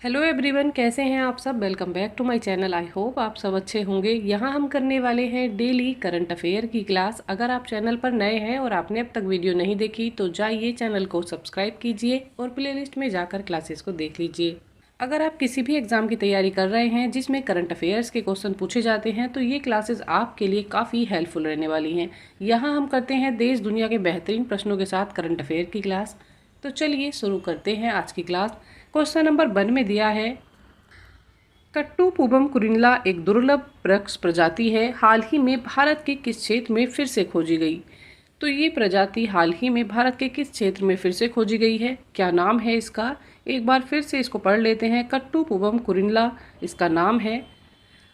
Hello everyone, कैसे हैं आप सब। Welcome back to my channel. I hope आप सब अच्छे होंगे। यहाँ हम करने वाले हैं डेली करंट अफेयर की क्लास। अगर आप चैनल पर नए हैं और आपने अब तक वीडियो नहीं देखी तो जाइए चैनल को सब्सक्राइब कीजिए और प्लेलिस्ट में जाकर क्लासेस को देख लीजिए। अगर आप किसी भी एग्जाम की तैयारी कर रहे हैं जिसमें करंट अफेयर्स के क्वेश्चन पूछे जाते हैं तो ये क्लासेस आपके लिए काफ़ी हेल्पफुल रहने वाली हैं। यहाँ हम करते हैं देश दुनिया के बेहतरीन प्रश्नों के साथ करंट अफेयर की क्लास। तो चलिए शुरू करते हैं आज की क्लास। क्वेश्चन नंबर 1 में दिया है, कट्टू पुबम कुरिनला एक दुर्लभ वृक्ष प्रजाति है, हाल ही में भारत के किस क्षेत्र में फिर से खोजी गई। तो ये प्रजाति हाल ही में भारत के किस क्षेत्र में फिर से खोजी गई है, क्या नाम है इसका। एक बार फिर से इसको पढ़ लेते हैं। कट्टू पुबम कुरिनला इसका नाम है।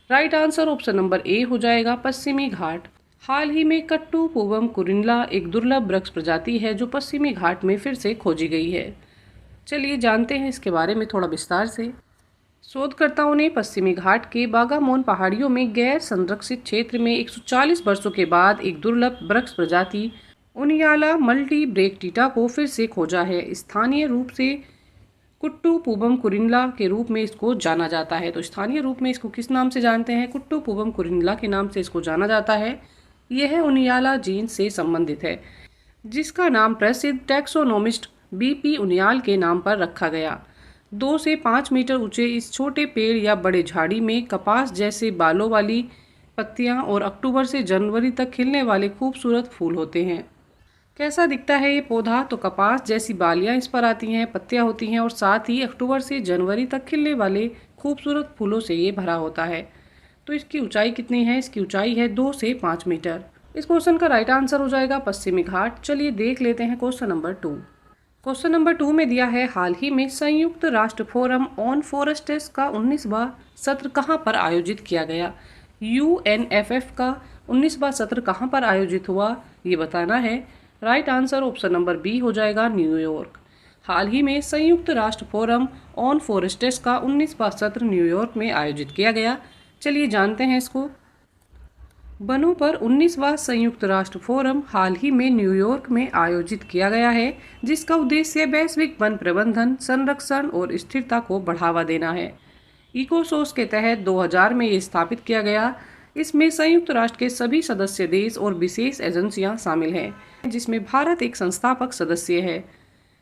Right answer option number A हो जाएगा, पश्चिमी घाट। हाल ही में कट्टू पुबम कुरिनला एक दुर्लभ वृक्ष प्रजाति है जो पश्चिमी घाट में फिर से खोजी गई है। चलिए जानते हैं इसके बारे में थोड़ा विस्तार से। शोधकर्ताओं ने पश्चिमी घाट के बागामोन पहाड़ियों में गैर संरक्षित क्षेत्र में 140 वर्षों के बाद एक दुर्लभ वृक्ष प्रजाति उनियाला मल्टीब्रेक्टिटा को फिर से खोजा है। स्थानीय रूप से कुट्टू पुबम कुरिनला के रूप में इसको जाना जाता है। तो स्थानीय रूप में इसको किस नाम से जानते हैं, कुट्टू पुबम कुरिनला के नाम से इसको जाना जाता है। यह उनियाला जीन्स से संबंधित है जिसका नाम प्रसिद्ध टैक्सोनोमिस्ट बीपी उनियाल के नाम पर रखा गया। 2 से 5 मीटर ऊंचे इस छोटे पेड़ या बड़े झाड़ी में कपास जैसे बालों वाली पत्तियां और अक्टूबर से जनवरी तक खिलने वाले खूबसूरत फूल होते हैं। कैसा दिखता है ये पौधा, तो कपास जैसी बालियां इस पर आती हैं, पत्तियां होती हैं और साथ ही अक्टूबर से जनवरी तक खिलने वाले खूबसूरत फूलों से ये भरा होता है। तो इसकी ऊंचाई कितनी है, इसकी ऊंचाई है 2 से 5 मीटर। इस क्वेश्चन का राइट आंसर हो जाएगा पश्चिमी घाट। चलिए देख लेते हैं क्वेश्चन नंबर 2। क्वेश्चन नंबर 2 में दिया है, हाल ही में संयुक्त राष्ट्र फोरम ऑन फॉरेस्ट्स का 19वां सत्र कहां पर आयोजित किया गया। यूएनएफएफ का 19वां सत्र कहां पर आयोजित हुआ, ये बताना है। Right answer option number B हो जाएगा, न्यूयॉर्क। हाल ही में संयुक्त राष्ट्र फोरम ऑन फॉरेस्ट्स का 19वां सत्र न्यूयॉर्क में आयोजित किया गया। चलिए जानते हैं इसको। वनों पर 19वां संयुक्त राष्ट्र फोरम हाल ही में न्यूयॉर्क में आयोजित किया गया है जिसका उद्देश्य वैश्विक वन प्रबंधन, संरक्षण और स्थिरता को बढ़ावा देना है। इकोसोस के तहत 2000 में ये स्थापित किया गया। इसमें संयुक्त राष्ट्र के सभी सदस्य देश और विशेष एजेंसियां शामिल हैं जिसमें भारत एक संस्थापक सदस्य है।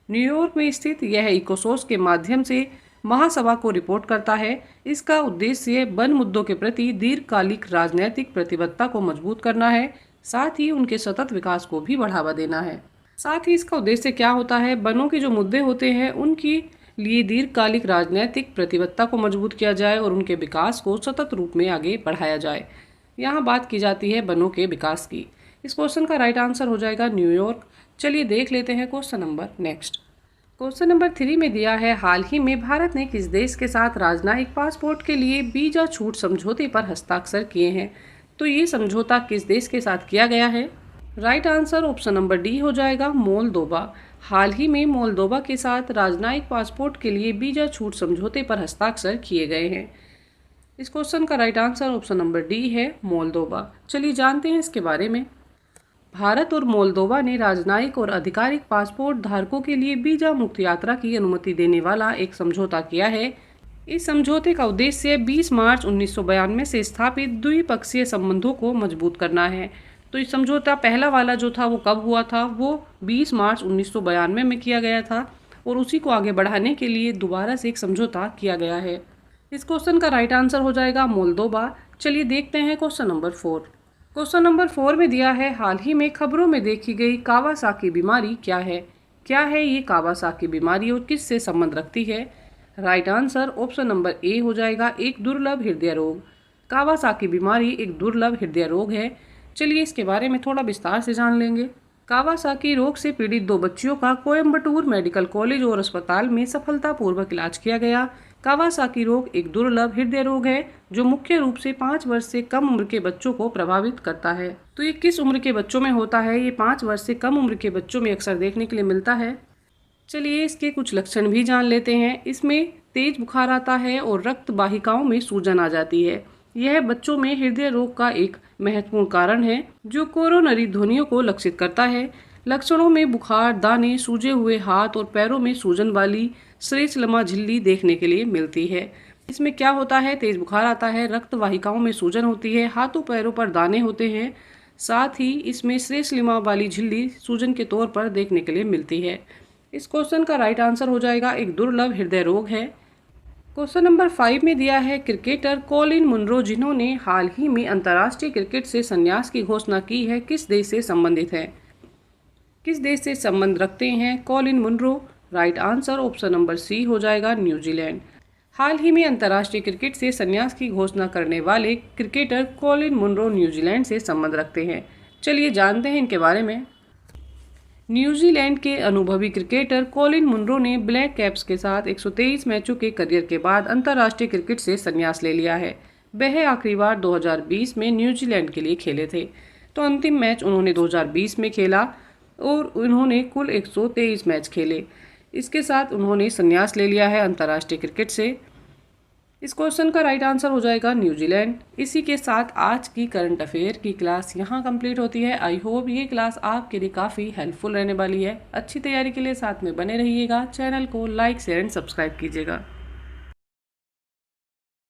न्यूयॉर्क में स्थित यह इकोसोस के माध्यम से महासभा को रिपोर्ट करता है। इसका उद्देश्य वन मुद्दों के प्रति दीर्घकालिक राजनीतिक प्रतिबद्धता को मजबूत करना है, साथ ही उनके सतत विकास को भी बढ़ावा देना है। साथ ही इसका उद्देश्य क्या होता है, वनों के जो मुद्दे होते हैं उनकी लिए दीर्घकालिक राजनीतिक प्रतिबद्धता को मजबूत किया जाए और उनके विकास को सतत रूप में आगे बढ़ाया जाए। यहाँ बात की जाती है वनों के विकास की। इस क्वेश्चन का राइट आंसर हो जाएगा न्यूयॉर्क। चलिए देख लेते हैं question number next. Question number 3 में दिया है, हाल ही में भारत ने किस देश के साथ राजनयिक पासपोर्ट के लिए वीजा छूट समझौते पर हस्ताक्षर किए हैं। तो ये समझौता किस देश के साथ किया गया है। Right answer option number D हो जाएगा, मोल्दोवा। हाल ही में मोल्दोवा के साथ राजनयिक पासपोर्ट के लिए वीजा छूट समझौते पर हस्ताक्षर किए गए हैं। इस क्वेश्चन का right answer option number D है, मोल्दोवा। चलिए जानते हैं इसके बारे में। भारत और मोल्दोवा ने राजनयिक और आधिकारिक पासपोर्ट धारकों के लिए वीजा मुक्त यात्रा की अनुमति देने वाला एक समझौता किया है। इस समझौते का उद्देश्य 20 मार्च 1992 से स्थापित द्विपक्षीय संबंधों को मजबूत करना है। तो इस समझौता पहला वाला जो था वो कब हुआ था, वो 20 मार्च 1992 में किया गया था और उसी को आगे बढ़ाने के लिए दोबारा से एक समझौता किया गया है। इस क्वेश्चन का राइट आंसर हो जाएगा, मोल्दोवा। चलिए देखते हैं क्वेश्चन नंबर 4। क्वेश्चन नंबर 4 में दिया है, हाल ही में खबरों में देखी गई कावासाकी बीमारी क्या है। क्या है ये कावासाकी बीमारी और किससे संबंध रखती है। Right answer option number A हो जाएगा, एक दुर्लभ हृदय रोग। कावासाकी बीमारी एक दुर्लभ हृदय रोग है। चलिए इसके बारे में थोड़ा विस्तार से जान लेंगे। कावासाकी रोग से पीड़ित 2 बच्चियों का कोयम्बटूर मेडिकल कॉलेज और अस्पताल में सफलतापूर्वक इलाज किया गया। कावासाकी रोग एक दुर्लभ हृदय रोग है जो मुख्य रूप से 5 वर्ष से कम उम्र के बच्चों को प्रभावित करता है। तो ये किस उम्र के बच्चों में होता है, ये 5 वर्ष से कम उम्र के बच्चों में अक्सर देखने के लिए मिलता है। चलिए इसके कुछ लक्षण भी जान लेते हैं। इसमें तेज बुखार आता है और रक्त वाहिकाओं में सूजन आ जाती है। यह बच्चों में हृदय रोग का एक महत्वपूर्ण कारण है जो कोरोनरी ध्वनियों को लक्षित करता है। लक्षणों में बुखार, दाने, सूजे हुए हाथ और पैरों में सूजन वाली श्रेष्ठलमा झिल्ली देखने के लिए मिलती है। इसमें क्या होता है, तेज बुखार आता है, रक्त वाहिकाओं में सूजन होती है, हाथों पैरों पर दाने होते हैं। साथ ही इसमें श्रेष्ठलिमा वाली झिल्ली सूजन के तौर पर देखने के लिए मिलती है। इस क्वेश्चन का राइट आंसर हो जाएगा एक दुर्लभ हृदय रोग है। क्वेश्चन नंबर 5 में दिया है क्रिकेटर कॉलिन मुनरो जिन्होंने हाल ही में अंतर्राष्ट्रीय क्रिकेट से संन्यास की घोषणा की है, किस देश से संबंधित है? किस देश से संबंध रखते हैं Colin Munro? Right answer option number C हो जाएगा न्यूजीलैंड। हाल ही में अंतर्राष्ट्रीय क्रिकेट से संन्यास की घोषणा करने वाले क्रिकेटर कॉलिन मुनरो न्यूजीलैंड से संबंध रखते हैं। चलिए जानते हैं इनके बारे में। न्यूजीलैंड के अनुभवी क्रिकेटर कॉलिन मुनरो ने ब्लैक कैप्स के साथ 123 मैचों के करियर के बाद अंतर्राष्ट्रीय क्रिकेट से संन्यास ले लिया है। वह आखिरी बार 2020 में न्यूजीलैंड के लिए खेले थे, तो अंतिम मैच उन्होंने 2020 में खेला और उन्होंने कुल 123 मैच खेले। इसके साथ उन्होंने संन्यास ले लिया है अंतर्राष्ट्रीय क्रिकेट से। इस क्वेश्चन का राइट आंसर हो जाएगा न्यूजीलैंड। इसी के साथ आज की करंट अफेयर की क्लास यहाँ कंप्लीट होती है। आई होप ये क्लास आपके लिए काफ़ी हेल्पफुल रहने वाली है। अच्छी तैयारी के लिए साथ में बने रहिएगा। चैनल को लाइक शेयर एंड सब्सक्राइब कीजिएगा।